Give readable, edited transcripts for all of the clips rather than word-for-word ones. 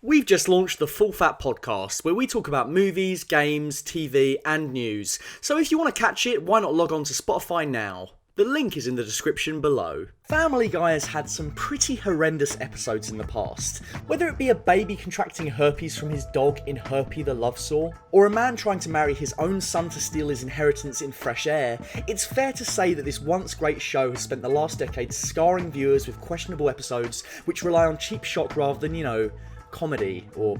We've just launched the Full Fat Podcast, where we talk about movies, games, TV, and news. So if you want to catch it, why not log on to Spotify now? The link is in the description below. Family Guy has had some pretty horrendous episodes in the past. Whether it be a baby contracting herpes from his dog in Herpy the Love Saw, or a man trying to marry his own son to steal his inheritance in Fresh Air, it's fair to say that this once great show has spent the last decade scarring viewers with questionable episodes which rely on cheap shock rather than, comedy or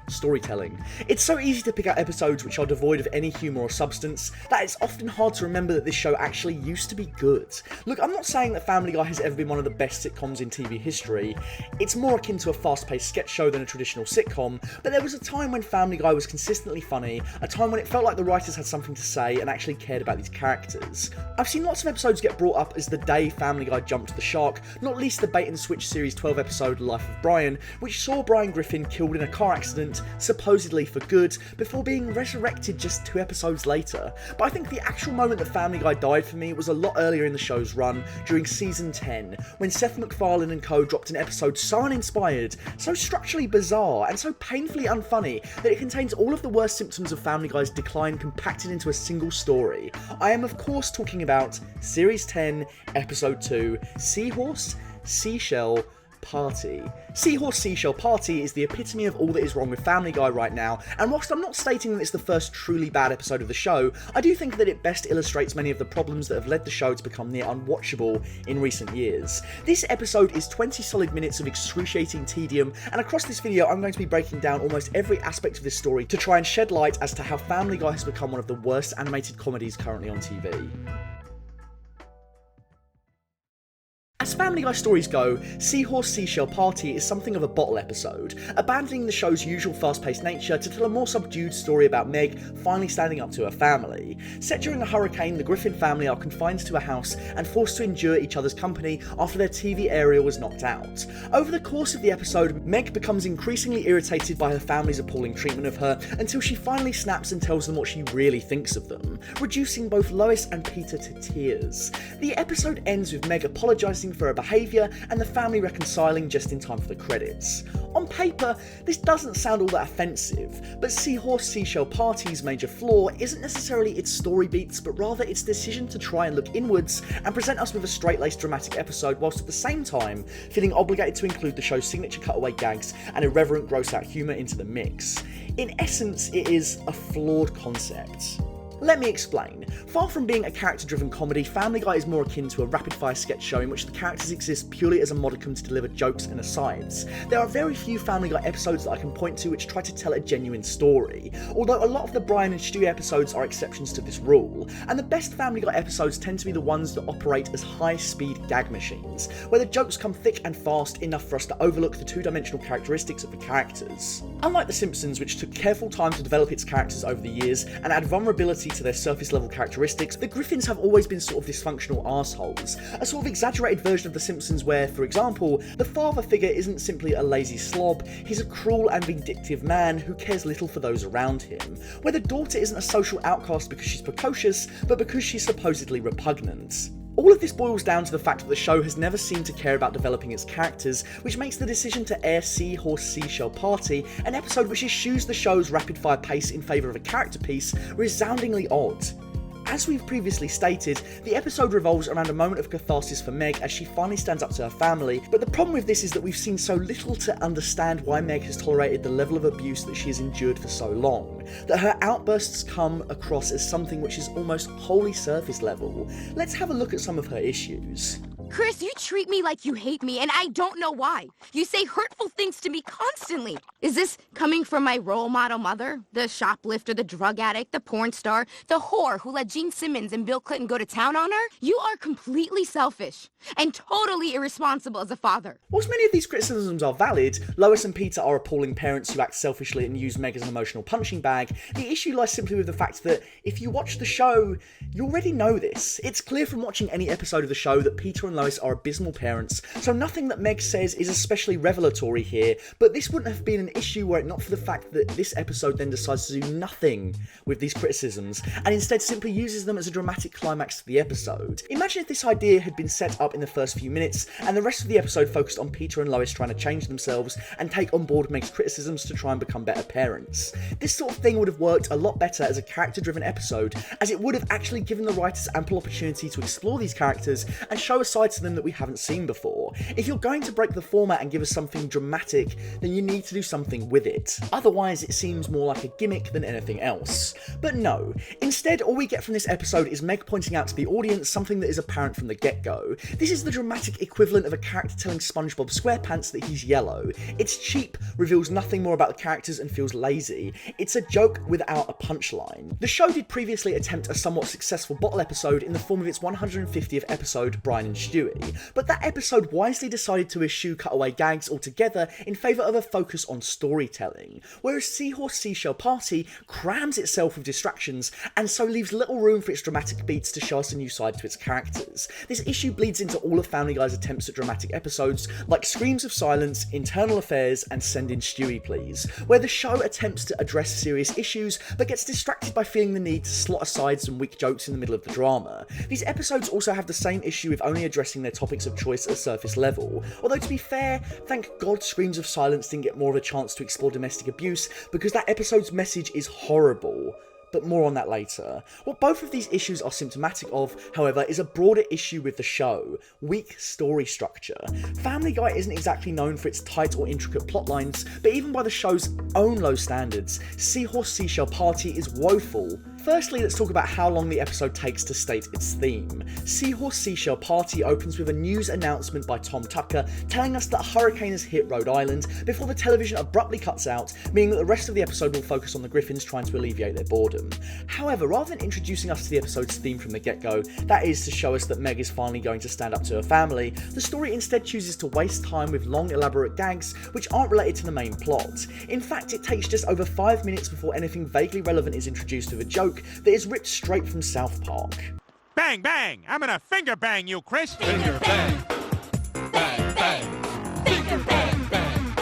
storytelling. It's so easy to pick out episodes which are devoid of any humour or substance that it's often hard to remember that this show actually used to be good. Look, I'm not saying that Family Guy has ever been one of the best sitcoms in TV history. It's more akin to a fast-paced sketch show than a traditional sitcom, but there was a time when Family Guy was consistently funny, a time when it felt like the writers had something to say and actually cared about these characters. I've seen lots of episodes get brought up as the day Family Guy jumped the shark, not least the bait-and-switch series 12 episode Life of Brian, which saw Brian Griffin killed in a car accident, supposedly for good, before being resurrected just 2 episodes later. But I think the actual moment that Family Guy died for me was a lot earlier in the show's run, during season 10, when Seth Macfarlane and co dropped an episode so uninspired, so structurally bizarre, and so painfully unfunny that it contains all of the worst symptoms of Family Guy's decline compacted into a single story. I am of course talking about Series 10, Episode 2, Seahorse Seashell Party. Seahorse Seashell Party is the epitome of all that is wrong with Family Guy right now, and whilst I'm not stating that it's the first truly bad episode of the show, I do think that it best illustrates many of the problems that have led the show to become near unwatchable in recent years. This episode is 20 solid minutes of excruciating tedium, and across this video I'm going to be breaking down almost every aspect of this story to try and shed light as to how Family Guy has become one of the worst animated comedies currently on TV. As Family Guy stories go, Seahorse Seashell Party is something of a bottle episode, abandoning the show's usual fast-paced nature to tell a more subdued story about Meg finally standing up to her family. Set during a hurricane, the Griffin family are confined to a house and forced to endure each other's company after their TV area was knocked out. Over the course of the episode, Meg becomes increasingly irritated by her family's appalling treatment of her until she finally snaps and tells them what she really thinks of them, reducing both Lois and Peter to tears. The episode ends with Meg apologising for her behaviour and the family reconciling just in time for the credits. On paper, this doesn't sound all that offensive, but Seahorse Seashell Party's major flaw isn't necessarily its story beats, but rather its decision to try and look inwards and present us with a straight-laced dramatic episode whilst at the same time feeling obligated to include the show's signature cutaway gags and irreverent gross-out humour into the mix. In essence, it is a flawed concept. Let me explain. Far from being a character-driven comedy, Family Guy is more akin to a rapid-fire sketch show in which the characters exist purely as a modicum to deliver jokes and asides. There are very few Family Guy episodes that I can point to which try to tell a genuine story, although a lot of the Brian and Stewie episodes are exceptions to this rule, and the best Family Guy episodes tend to be the ones that operate as high-speed gag machines, where the jokes come thick and fast enough for us to overlook the two-dimensional characteristics of the characters. Unlike The Simpsons, which took careful time to develop its characters over the years and add vulnerability to their surface level characteristics, the Griffins have always been sort of dysfunctional arseholes, a sort of exaggerated version of The Simpsons where, for example, the father figure isn't simply a lazy slob, he's a cruel and vindictive man who cares little for those around him, where the daughter isn't a social outcast because she's precocious, but because she's supposedly repugnant. All of this boils down to the fact that the show has never seemed to care about developing its characters, which makes the decision to air Seahorse Seashell Party, an episode which eschews the show's rapid-fire pace in favour of a character piece, resoundingly odd. As we've previously stated, the episode revolves around a moment of catharsis for Meg as she finally stands up to her family, but the problem with this is that we've seen so little to understand why Meg has tolerated the level of abuse that she has endured for so long, that her outbursts come across as something which is almost wholly surface level. Let's have a look at some of her issues. Chris, you treat me like you hate me, and I don't know why. You say hurtful things to me constantly. Is this coming from my role model mother? The shoplifter, the drug addict, the porn star, the whore who let Gene Simmons and Bill Clinton go to town on her? You are completely selfish and totally irresponsible as a father. Whilst many of these criticisms are valid, Lois and Peter are appalling parents who act selfishly and use Meg as an emotional punching bag. The issue lies simply with the fact that if you watch the show, you already know this. It's clear from watching any episode of the show that Peter and Lois are abysmal parents, so nothing that Meg says is especially revelatory here, but this wouldn't have been an issue were it not for the fact that this episode then decides to do nothing with these criticisms, and instead simply uses them as a dramatic climax to the episode. Imagine if this idea had been set up in the first few minutes, and the rest of the episode focused on Peter and Lois trying to change themselves and take on board Meg's criticisms to try and become better parents. This sort of thing would have worked a lot better as a character-driven episode, as it would have actually given the writers ample opportunity to explore these characters and show a side to them that we haven't seen before. If you're going to break the format and give us something dramatic, then you need to do something with it. Otherwise, it seems more like a gimmick than anything else. But no, instead all we get from this episode is Meg pointing out to the audience something that is apparent from the get-go. This is the dramatic equivalent of a character telling SpongeBob SquarePants that he's yellow. It's cheap, reveals nothing more about the characters, and feels lazy. It's a joke without a punchline. The show did previously attempt a somewhat successful bottle episode in the form of its 150th episode, Brian and Stewie, but that episode wisely decided to eschew cutaway gags altogether in favour of a focus on storytelling, whereas Seahorse Seashell Party crams itself with distractions and so leaves little room for its dramatic beats to show us a new side to its characters. This issue bleeds into all of Family Guy's attempts at dramatic episodes like Screams of Silence, Internal Affairs, and Send in Stewie Please, where the show attempts to address serious issues but gets distracted by feeling the need to slot aside some weak jokes in the middle of the drama. These episodes also have the same issue with only addressing their topics of choice at a surface level, although to be fair, thank God Screams of Silence didn't get more of a chance to explore domestic abuse, because that episode's message is horrible. But more on that later. What both of these issues are symptomatic of, however, is a broader issue with the show: weak story structure. Family Guy isn't exactly known for its tight or intricate plotlines, but even by the show's own low standards, Seahorse Seashell Party is woeful. Firstly, let's talk about how long the episode takes to state its theme. Seahorse Seashell Party opens with a news announcement by Tom Tucker telling us that a hurricane has hit Rhode Island before the television abruptly cuts out, meaning that the rest of the episode will focus on the Griffins trying to alleviate their boredom. However, rather than introducing us to the episode's theme from the get-go, that is to show us that Meg is finally going to stand up to her family, the story instead chooses to waste time with long elaborate gags which aren't related to the main plot. In fact, it takes just over 5 minutes before anything vaguely relevant is introduced with a joke that is ripped straight from South Park. Bang, bang! I'm gonna finger bang you, Chris! Finger bang! Bang, bang! Finger bang, bang!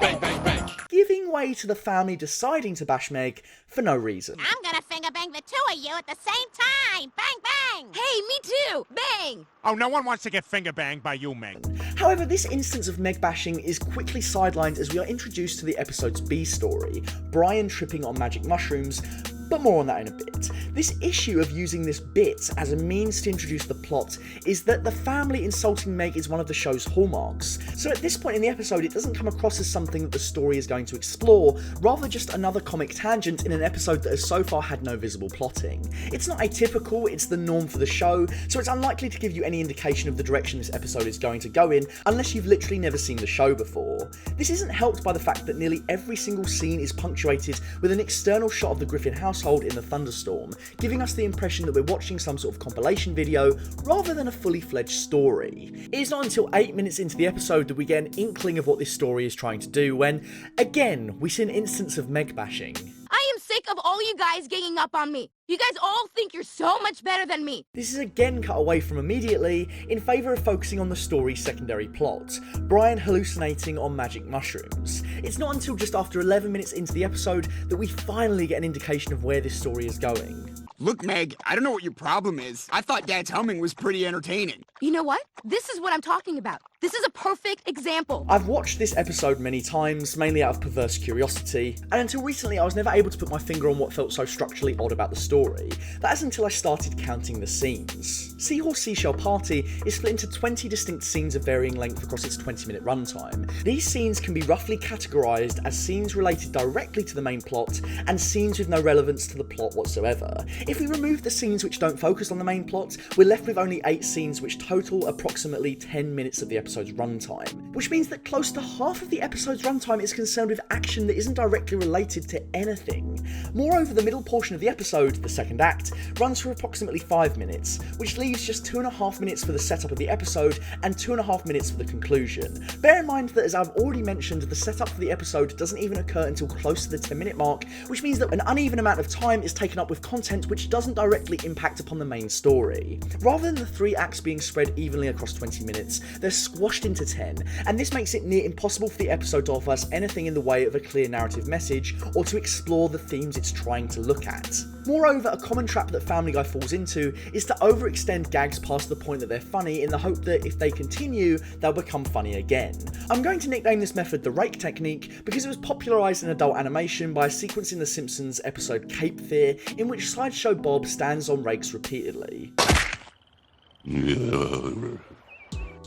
Bang, bang, bang! Giving way to the family deciding to bash Meg for no reason. I'm gonna finger bang the two of you at the same time! Bang, bang! Hey, me too! Bang! Oh, no one wants to get finger banged by you, Meg. However, this instance of Meg bashing is quickly sidelined as we are introduced to the episode's B story, Brian tripping on magic mushrooms, but more on that in a bit. This issue of using this bit as a means to introduce the plot is that the family insulting Meg is one of the show's hallmarks. So at this point in the episode, it doesn't come across as something that the story is going to explore, rather just another comic tangent in an episode that has so far had no visible plotting. It's not atypical, it's the norm for the show, so it's unlikely to give you any indication of the direction this episode is going to go in, unless you've literally never seen the show before. This isn't helped by the fact that nearly every single scene is punctuated with an external shot of the Griffin household in the thunderstorm, giving us the impression that we're watching some sort of compilation video rather than a fully fledged story. It is not until 8 minutes into the episode that we get an inkling of what this story is trying to do when, again, we see an instance of Meg bashing. I am sick of all you guys ganging up on me. You guys all think you're so much better than me. This is again cut away from immediately in favour of focusing on the story's secondary plot, Brian hallucinating on magic mushrooms. It's not until just after 11 minutes into the episode that we finally get an indication of where this story is going. Look, Meg, I don't know what your problem is. I thought Dad's humming was pretty entertaining. You know what? This is what I'm talking about. This is a perfect example. I've watched this episode many times, mainly out of perverse curiosity, and until recently I was never able to put my finger on what felt so structurally odd about the story. That is until I started counting the scenes. Seahorse Seashell Party is split into 20 distinct scenes of varying length across its 20-minute runtime. These scenes can be roughly categorised as scenes related directly to the main plot and scenes with no relevance to the plot whatsoever. If we remove the scenes which don't focus on the main plot, we're left with only 8 scenes which total approximately 10 minutes of the episode episode's runtime, which means that close to half of the episode's runtime is concerned with action that isn't directly related to anything. Moreover, the middle portion of the episode, the second act, runs for approximately 5 minutes, which leaves just 2.5 minutes for the setup of the episode and 2.5 minutes for the conclusion. Bear in mind that, as I've already mentioned, the setup for the episode doesn't even occur until close to the 10-minute mark, which means that an uneven amount of time is taken up with content which doesn't directly impact upon the main story. Rather than the 3 acts being spread evenly across 20 minutes, they're squashed into 10, and this makes it near impossible for the episode to offer us anything in the way of a clear narrative message or to explore the themes it's trying to look at. Moreover, a common trap that Family Guy falls into is to overextend gags past the point that they're funny in the hope that if they continue, they'll become funny again. I'm going to nickname this method the rake technique because it was popularised in adult animation by a sequence in The Simpsons episode Cape Fear, in which Sideshow Bob stands on rakes repeatedly.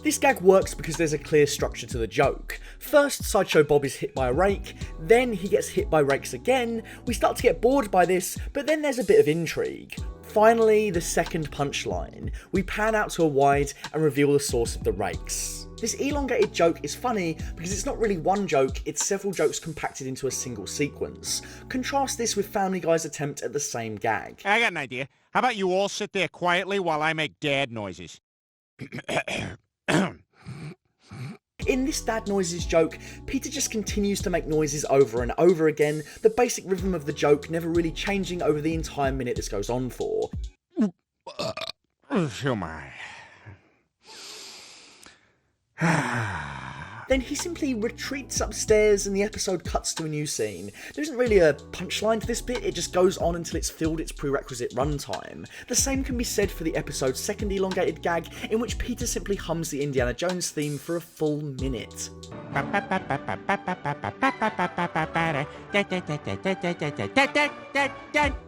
This gag works because there's a clear structure to the joke. First, Sideshow Bob is hit by a rake, then he gets hit by rakes again, we start to get bored by this, but then there's a bit of intrigue. Finally, the second punchline. We pan out to a wide and reveal the source of the rakes. This elongated joke is funny because it's not really one joke, it's several jokes compacted into a single sequence. Contrast this with Family Guy's attempt at the same gag. I got an idea. How about you all sit there quietly while I make dad noises? In this dad noises joke, Peter just continues to make noises over and over again, the basic rhythm of the joke never really changing over the entire minute this goes on for. Oh my. Then he simply retreats upstairs and the episode cuts to a new scene. There isn't really a punchline to this bit, it just goes on until it's filled its prerequisite runtime. The same can be said for the episode's second elongated gag, in which Peter simply hums the Indiana Jones theme for a full minute.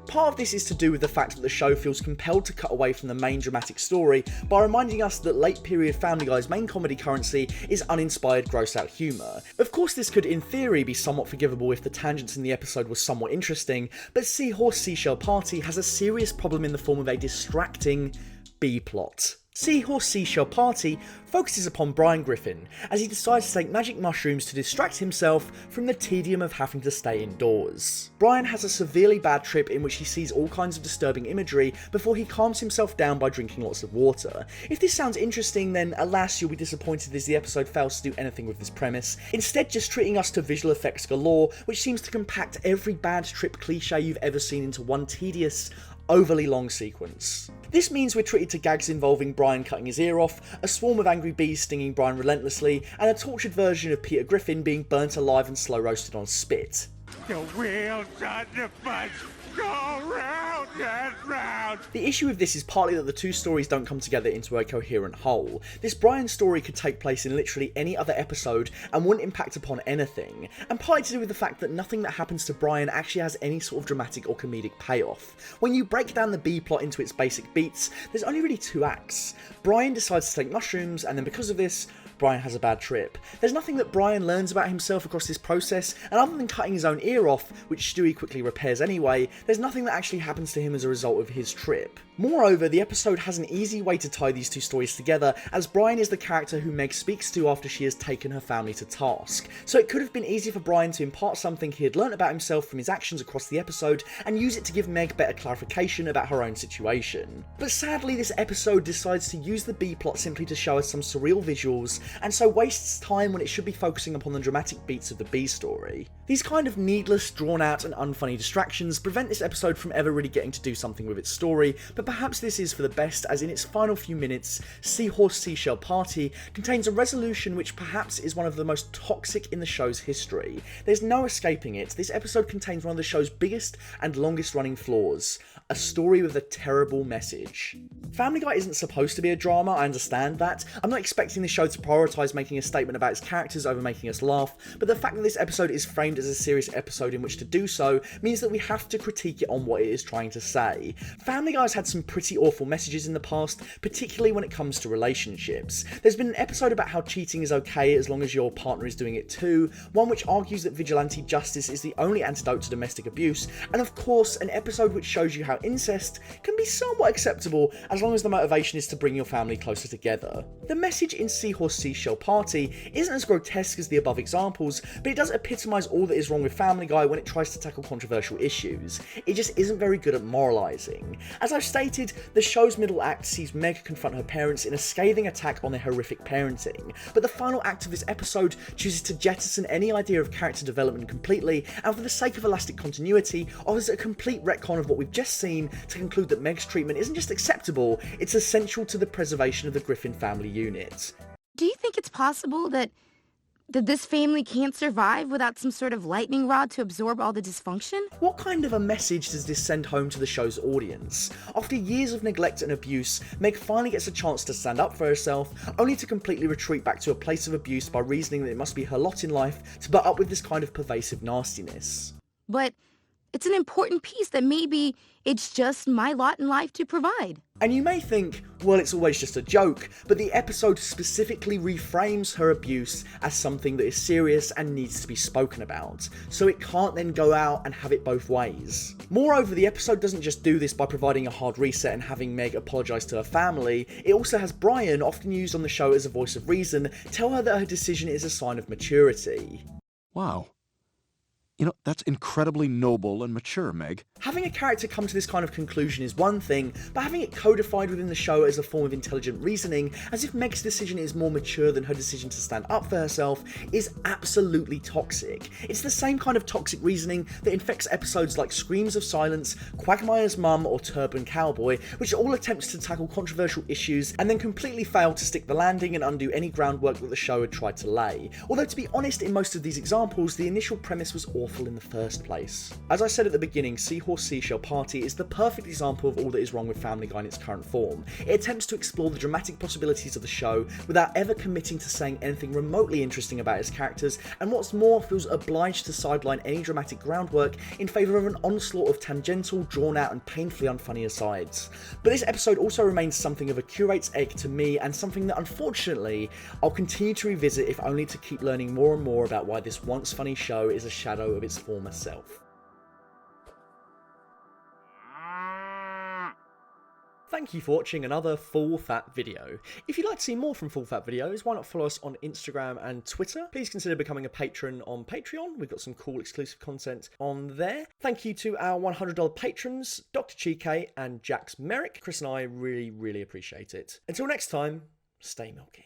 Part of this is to do with the fact that the show feels compelled to cut away from the main dramatic story by reminding us that late period Family Guy's main comedy currency is uninspired gross out humour. Of course, this could in theory be somewhat forgivable if the tangents in the episode were somewhat interesting, but Seahorse Seashell Party has a serious problem in the form of a distracting B-plot. Seahorse Seashell Party focuses upon Brian Griffin as he decides to take magic mushrooms to distract himself from the tedium of having to stay indoors. Brian has a severely bad trip in which he sees all kinds of disturbing imagery before he calms himself down by drinking lots of water. If this sounds interesting, then alas, you'll be disappointed as the episode fails to do anything with this premise, instead just treating us to visual effects galore, which seems to compact every bad trip cliche you've ever seen into one tedious, overly long sequence. This means we're treated to gags involving Brian cutting his ear off, a swarm of angry bees stinging Brian relentlessly, and a tortured version of Peter Griffin being burnt alive and slow roasted on spit. The wheels on the bus go round and round. The issue with this is partly that the two stories don't come together into a coherent whole. This Brian story could take place in literally any other episode and wouldn't impact upon anything, and partly to do with the fact that nothing that happens to Brian actually has any sort of dramatic or comedic payoff. When you break down the B-plot into its basic beats, there's only really 2 acts. Brian decides to take mushrooms, and then because of this, Brian has a bad trip. There's nothing that Brian learns about himself across this process, and other than cutting his own ear off, which Stewie quickly repairs anyway, there's nothing that actually happens to him as a result of his trip. Moreover, the episode has an easy way to tie these two stories together, as Brian is the character who Meg speaks to after she has taken her family to task. So it could have been easy for Brian to impart something he had learnt about himself from his actions across the episode, and use it to give Meg better clarification about her own situation. But sadly, this episode decides to use the B-plot simply to show us some surreal visuals, and so wastes time when it should be focusing upon the dramatic beats of the B story. These kind of needless, drawn out and unfunny distractions prevent this episode from ever really getting to do something with its story, but perhaps this is for the best, as in its final few minutes, Seahorse Seashell Party contains a resolution which perhaps is one of the most toxic in the show's history. There's no escaping it, this episode contains one of the show's biggest and longest running flaws, a story with a terrible message. Family Guy isn't supposed to be a drama, I understand that. I'm not expecting the show to prioritise making a statement about its characters over making us laugh, but the fact that this episode is framed as a serious episode in which to do so means that we have to critique it on what it is trying to say. Family Guy's had some some pretty awful messages in the past, particularly when it comes to relationships. There's been an episode about how cheating is okay as long as your partner is doing it too, one which argues that vigilante justice is the only antidote to domestic abuse, and of course an episode which shows you how incest can be somewhat acceptable as long as the motivation is to bring your family closer together. The message in Seahorse Seashell Party isn't as grotesque as the above examples, but it does epitomise all that is wrong with Family Guy when it tries to tackle controversial issues. It just isn't very good at moralising. As I've stated, the show's middle act sees Meg confront her parents in a scathing attack on their horrific parenting, but the final act of this episode chooses to jettison any idea of character development completely, and for the sake of elastic continuity, offers a complete retcon of what we've just seen to conclude that Meg's treatment isn't just acceptable, it's essential to the preservation of the Griffin family unit. Do you think it's possible that this family can't survive without some sort of lightning rod to absorb all the dysfunction? What kind of a message does this send home to the show's audience? After years of neglect and abuse, Meg finally gets a chance to stand up for herself, only to completely retreat back to a place of abuse by reasoning that it must be her lot in life to put up with this kind of pervasive nastiness. But it's an important piece that maybe it's just my lot in life to provide. And you may think, well, it's always just a joke, but the episode specifically reframes her abuse as something that is serious and needs to be spoken about, so it can't then go out and have it both ways. Moreover, the episode doesn't just do this by providing a hard reset and having Meg apologise to her family, it also has Brian, often used on the show as a voice of reason, tell her that her decision is a sign of maturity. Wow. You know, that's incredibly noble and mature, Meg. Having a character come to this kind of conclusion is one thing, but having it codified within the show as a form of intelligent reasoning, as if Meg's decision is more mature than her decision to stand up for herself, is absolutely toxic. It's the same kind of toxic reasoning that infects episodes like Screams of Silence, Quagmire's Mum, or Turban Cowboy, which are all attempts to tackle controversial issues and then completely fail to stick the landing and undo any groundwork that the show had tried to lay. Although, to be honest, in most of these examples, the initial premise was awful in the first place. As I said at the beginning, Seahorse Seashell Party is the perfect example of all that is wrong with Family Guy in its current form. It attempts to explore the dramatic possibilities of the show without ever committing to saying anything remotely interesting about its characters, and what's more, feels obliged to sideline any dramatic groundwork in favour of an onslaught of tangential, drawn out and painfully unfunny asides. But this episode also remains something of a curate's egg to me, and something that unfortunately I'll continue to revisit if only to keep learning more and more about why this once funny show is a shadow of its former self. Thank you for watching another Full Fat video. If you'd like to see more from Full Fat videos, why not follow us on Instagram and Twitter? Please consider becoming a patron on Patreon. We've got some cool exclusive content on there. Thank you to our $100 patrons, Dr. Chike and Jax Merrick. Chris and I really appreciate it. Until next time, stay milky.